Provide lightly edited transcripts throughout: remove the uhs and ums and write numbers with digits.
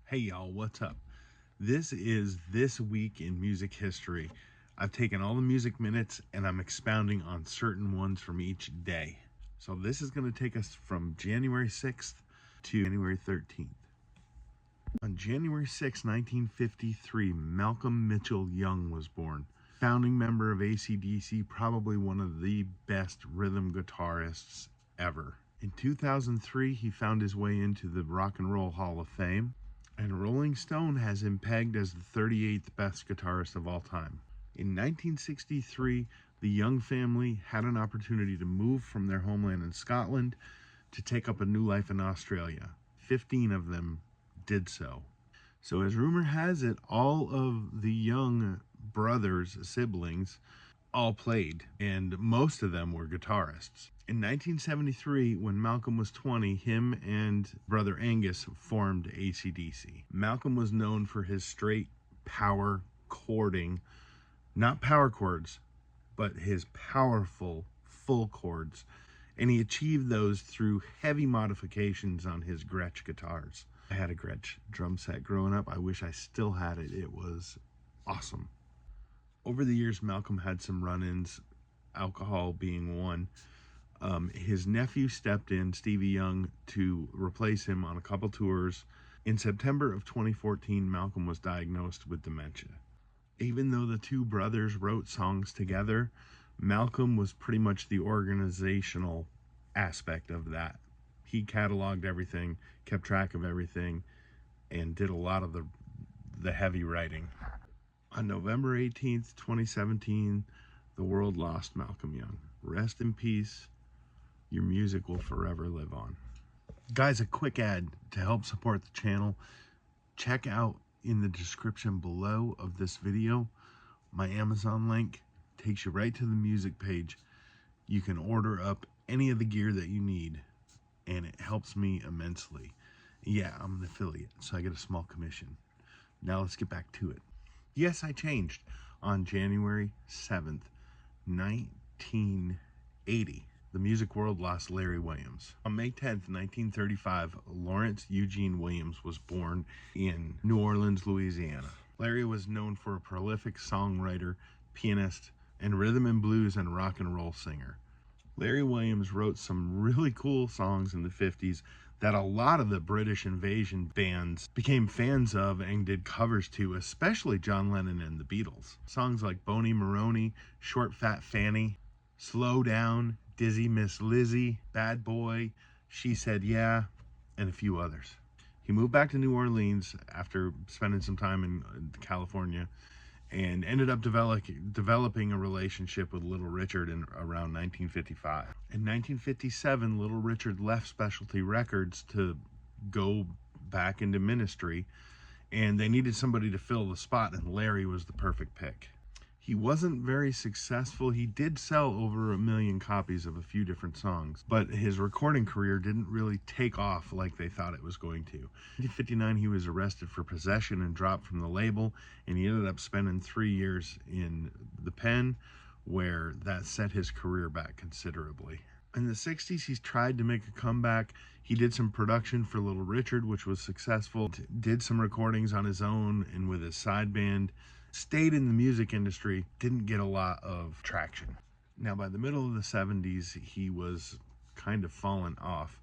Hey y'all, what's up? This is This Week in Music History. I've taken all the music minutes and I'm expounding on certain ones from each day. So this is going to take us from January 6th to January 13th. On January 6, 1953, Malcolm Mitchell Young was born. Founding member of AC/DC, probably one of the best rhythm guitarists ever. In 2003, he found his way into the Rock and Roll Hall of Fame, and Rolling Stone has him pegged as the 38th best guitarist of all time. In 1963, the Young family had an opportunity to move from their homeland in Scotland to take up a new life in Australia. 15 of them did so. So as rumor has it, all of the Young brothers, siblings, all played, and most of them were guitarists. In 1973, when Malcolm was 20, him and brother Angus formed AC/DC. Malcolm was known for his straight power chording, not power chords, but his powerful full chords, and he achieved those through heavy modifications on his Gretsch guitars. I had a Gretsch drum set growing up. I wish I still had it. It was awesome. Over the years, Malcolm had some run-ins, alcohol being one. His nephew stepped in, Stevie Young, to replace him on a couple tours. In September of 2014, Malcolm was diagnosed with dementia. Even though the two brothers wrote songs together, Malcolm was pretty much the organizational aspect of that. He cataloged everything, kept track of everything, and did a lot of the heavy writing. On November 18th, 2017, the world lost Malcolm Young. Rest in peace. Your music will forever live on. Guys, a quick ad to help support the channel. Check out in the description below of this video my Amazon link. Takes you right to the music page. You can order up any of the gear that you need, and it helps me immensely. Yeah, I'm an affiliate, so I get a small commission. Now let's get back to it. Yes, I changed. On January 7th, 1980, the music world lost Larry Williams. On May 10th, 1935, Lawrence Eugene Williams was born in New Orleans, Louisiana. Larry was known for a prolific songwriter, pianist, and rhythm and blues and rock and roll singer. Larry Williams wrote some really cool songs in the 50s that a lot of the British invasion bands became fans of and did covers to, especially John Lennon and the Beatles. Songs like Boney Maroney, Short Fat Fanny, Slow Down, Dizzy Miss Lizzy, Bad Boy, She Said Yeah, and a few others. He moved back to New Orleans after spending some time in California and ended up developing a relationship with Little Richard in around 1955. In 1957, Little Richard left Specialty Records to go back into ministry, and they needed somebody to fill the spot, and Larry was the perfect pick. He wasn't very successful. He did sell over 1 million copies of a few different songs, but his recording career didn't really take off like they thought it was going to. In 1959, he was arrested for possession and dropped from the label, and he ended up spending 3 years in the pen, where that set his career back considerably. In the 60s, he's tried to make a comeback. He did some production for Little Richard, which was successful, did some recordings on his own and with his side band, stayed in the music industry, didn't get a lot of traction. Now, by the middle of the 70s, he was kind of fallen off.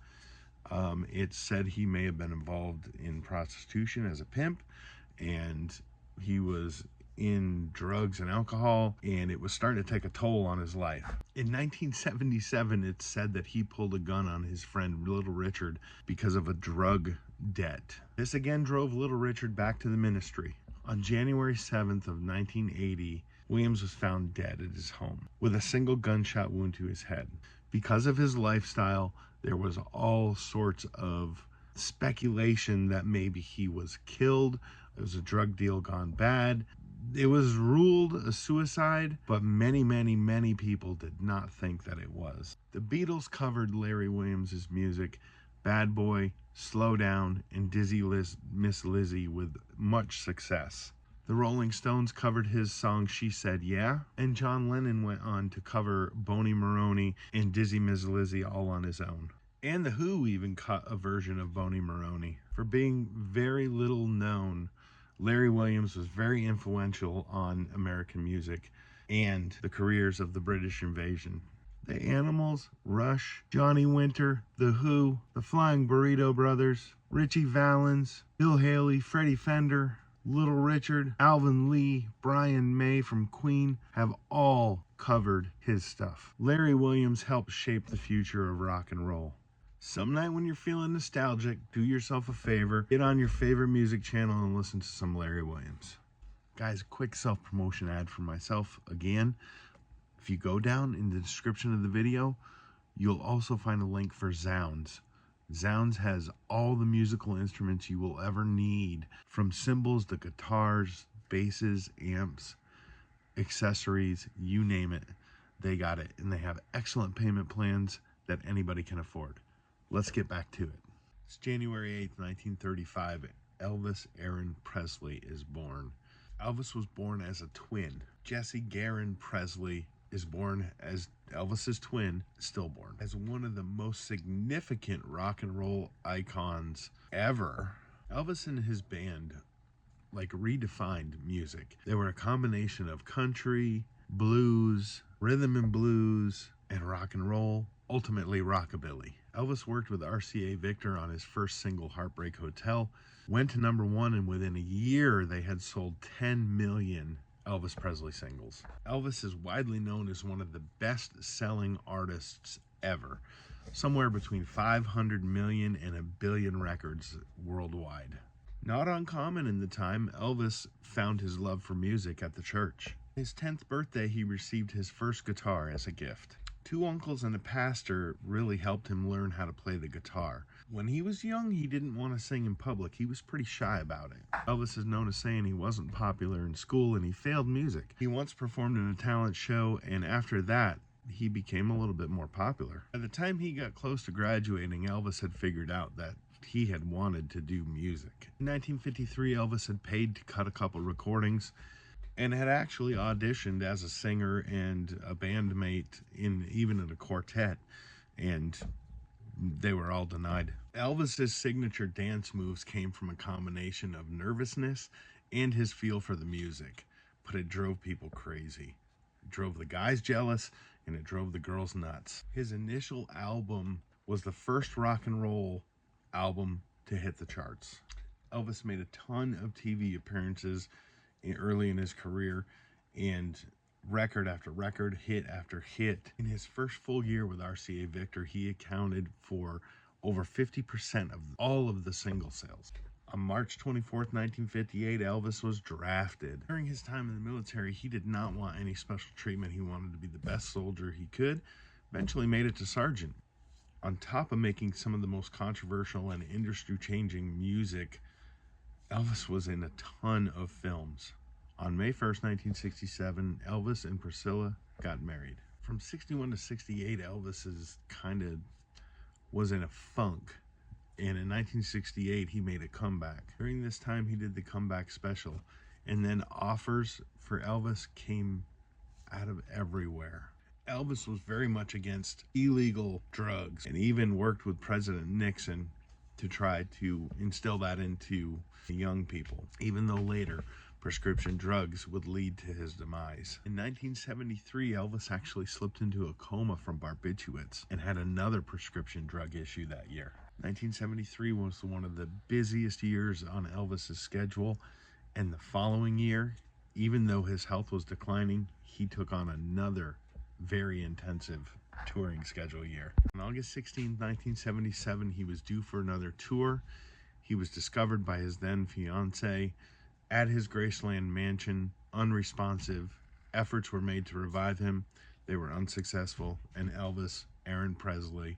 It's said he may have been involved in prostitution as a pimp, and he was in drugs and alcohol, and it was starting to take a toll on his life. In 1977, it's said that he pulled a gun on his friend Little Richard because of a drug debt. This again drove Little Richard back to the ministry. On January 7th of 1980, Williams was found dead at his home with a single gunshot wound to his head. Because of his lifestyle, there was all sorts of speculation that maybe he was killed. It was a drug deal gone bad. It was ruled a suicide, but many people did not think that it was. The Beatles covered Larry Williams' music, Bad Boy, Slow Down, and Dizzy Miss Lizzy, with much success. The Rolling Stones covered his song She Said Yeah, and John Lennon went on to cover Boney Maroney and Dizzy Miss Lizzy all on his own. And The Who even cut a version of Boney Maroney. For being very little known, Larry Williams was very influential on American music and the careers of the British invasion. The Animals, Rush, Johnny Winter, The Who, the Flying Burrito Brothers, Ritchie Valens, Bill Haley, Freddie Fender, Little Richard, Alvin Lee, Brian May from Queen have all covered his stuff. Larry Williams helped shape the future of rock and roll. Some night when you're feeling nostalgic, do yourself a favor, get on your favorite music channel and listen to some Larry Williams. Guys, quick self-promotion ad for myself again. If you go down in the description of the video, you'll also find a link for Zounds. Zounds has all the musical instruments you will ever need, from cymbals to guitars, basses, amps, accessories, you name it, they got it. And they have excellent payment plans that anybody can afford. Let's get back to it. It's January 8th, 1935. Elvis Aaron Presley is born. Elvis was born as a twin. Jesse Garon Presley is born as Elvis's twin, stillborn. As one of the most significant rock and roll icons ever, Elvis and his band redefined music. They were a combination of country, blues, rhythm and blues, and rock and roll, ultimately rockabilly. Elvis worked with RCA Victor on his first single, Heartbreak Hotel, went to #1, and within a year they had sold 10 million Elvis Presley singles. Elvis is widely known as one of the best-selling artists ever, somewhere between 500 million and 1 billion records worldwide. Not uncommon in the time, Elvis found his love for music at the church. His 10th birthday, he received his first guitar as a gift. 2 uncles and a pastor really helped him learn how to play the guitar. When he was young, he didn't want to sing in public. He was pretty shy about it. Elvis is known as saying he wasn't popular in school and he failed music. He once performed in a talent show, and after that, he became a little bit more popular. By the time he got close to graduating, Elvis had figured out that he had wanted to do music. In 1953, Elvis had paid to cut a couple recordings and had actually auditioned as a singer and a bandmate even in a quartet, and they were all denied. Elvis's signature dance moves came from a combination of nervousness and his feel for the music, but it drove people crazy. It drove the guys jealous, and it drove the girls nuts. His initial album was the first rock and roll album to hit the charts. Elvis made a ton of TV appearances early in his career, and record after record, hit after hit. In his first full year with RCA Victor, he accounted for over 50% of all of the single sales. On March 24th, 1958, Elvis was drafted. During his time in the military, he did not want any special treatment. He wanted to be the best soldier he could. Eventually made it to sergeant. On top of making some of the most controversial and industry-changing music, Elvis was in a ton of films. On May 1st, 1967, Elvis and Priscilla got married. From 61 to 68, Elvis was in a funk. And in 1968, he made a comeback. During this time, he did the comeback special. And then offers for Elvis came out of everywhere. Elvis was very much against illegal drugs and even worked with President Nixon to try to instill that into young people, even though later prescription drugs would lead to his demise. In 1973, Elvis actually slipped into a coma from barbiturates and had another prescription drug issue that year. 1973 was one of the busiest years on Elvis's schedule, and the following year, even though his health was declining, he took on another very intensive touring schedule year. On August 16, 1977, he was due for another tour. He was discovered by his then fiancée at his Graceland mansion, unresponsive. Efforts were made to revive him. They were unsuccessful, and Elvis Aaron Presley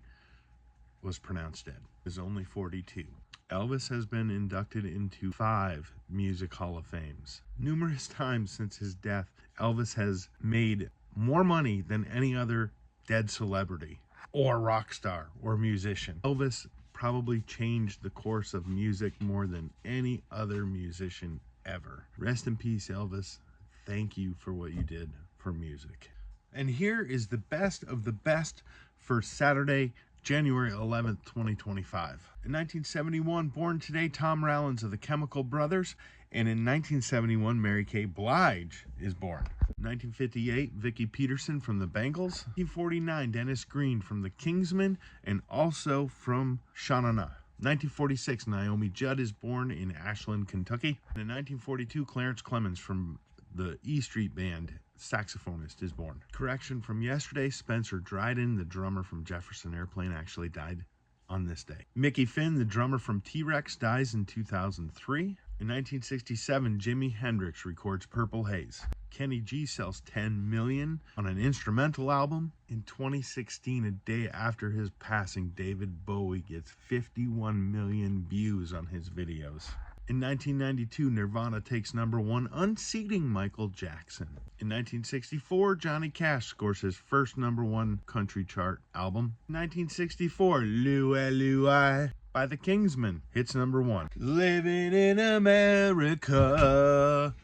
was pronounced dead. He was only 42. Elvis has been inducted into 5 Music Hall of Fames. Numerous times since his death, Elvis has made more money than any other dead celebrity or rock star or musician. Elvis probably changed the course of music more than any other musician ever. Rest in peace, Elvis. Thank you for what you did for music. And here is the best of the best for Saturday, January 11th, 2025. In 1971, born today, Tom Rowlands of the Chemical Brothers. And in 1971, Mary Kay Blige is born. 1958, Vicki Peterson from the Bangles. 1949, Dennis Green from the Kingsmen and also from Sha-Na-Na. 1946, Naomi Judd is born in Ashland, Kentucky. And in 1942, Clarence Clemens from the E Street Band, saxophonist, is born. Correction from yesterday, Spencer Dryden, the drummer from Jefferson Airplane, actually died on this day. Mickey Finn, the drummer from T-Rex, dies in 2003. In 1967, Jimi Hendrix records Purple Haze. Kenny G sells 10 million on an instrumental album. In 2016, a day after his passing, David Bowie gets 51 million views on his videos. In 1992, Nirvana takes #1, unseating Michael Jackson. In 1964, Johnny Cash scores his first #1 country chart album. In 1964, Louie Louie by the Kingsmen hits #1. Living in America.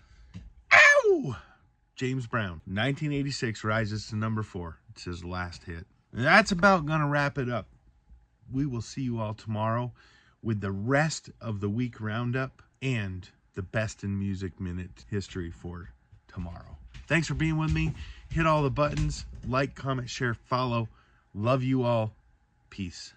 Ow! James Brown, 1986, rises to #4. It's his last hit. And that's about gonna wrap it up. We will see you all tomorrow with the rest of the week roundup and the best in music minute history for tomorrow. Thanks for being with me. Hit all the buttons. Like, comment, share, follow. Love you all. Peace.